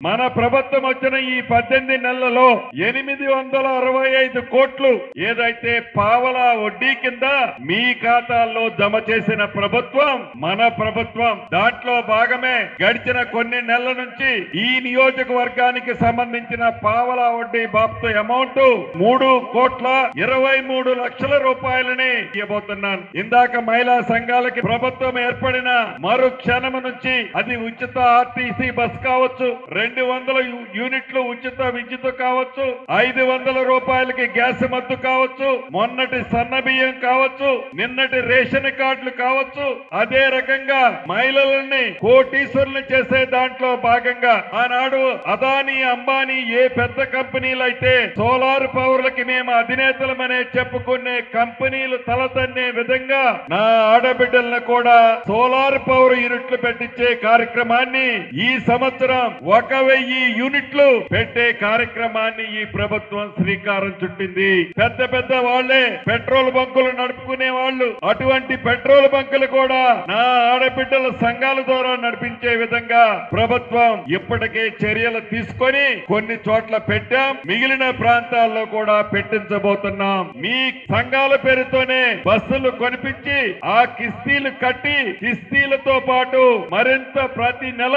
మన ప్రభుత్వం వచ్చిన ఈ 18 నెలలలో 865 కోట్లు ఏదైతే పావలా వడ్డీ కింద మీ ఖాతాల్లో జమ చేసిన ప్రభుత్వం మన ప్రభుత్వం. దాంట్లో భాగమే గడిచిన కొన్ని నెలల నుంచి ఈ నియోజకవర్గానికి సంబంధించిన పావలా వడ్డీ బాప్తు అమౌంట్ 3,23,00,000 రూపాయలని ఇవ్వబోతున్నాను. ఇందాక మహిళా సంఘాలకి ప్రభుత్వం ఏర్పడిన మరు క్షణం నుంచి అది ఉచిత ఆర్టీసీ బస్ కావచ్చు, 200 యూనిట్లు ఉచిత విద్యుత్ కావచ్చు, 500 రూపాయలకి గ్యాస్ మద్దు కావచ్చు, మొన్నటి సన్న బియ్యం కావచ్చు, నిన్నటి రేషన్ కార్డులు కావచ్చు. అదే రకంగా మహిళలని కోటీశ్వరులు చేసే దాంట్లో భాగంగా ఆనాడు అదానీ అంబానీ ఏ పెద్ద కంపెనీలు అయితే సోలార్ పవర్లకి మేము అధినేతలమనే చెప్పుకునే కంపెనీలు తలతన్నే విధంగా నా ఆడబిడ్డలను కూడా సోలార్ పవర్ యూనిట్లు పెట్టించే కార్యక్రమాన్ని ఈ సంవత్సరం 1,000 యూనిట్లు పెట్టే కార్యక్రమాన్ని ఈ ప్రభుత్వం శ్రీకారం చుట్టింది. పెద్ద పెద్ద వాళ్లే పెట్రోల్ బంకులు నడుపుకునే వాళ్ళు, అటువంటి పెట్రోల్ బంకులు కూడా నా ఆడబిడ్డల సంఘాల ద్వారా నడిపించే విధంగా ప్రభుత్వం ఇప్పటికే చర్యలు తీసుకొని కొన్ని చోట్ల పెట్టాం, మిగిలిన ప్రాంతాల్లో కూడా పెట్టించబోతున్నాం. మీ సంఘాల పేరుతోనే బస్సులు కొనిపించి ఆ కిస్తీలు కట్టి కిస్తీలతో పాటు మరింత ప్రతి నెల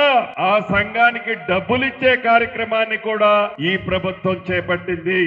ఆ సంఘానికి డబ్బులిచ్చే కార్యక్రమాన్ని కూడా ఈ ప్రభుత్వం చేపట్టింది.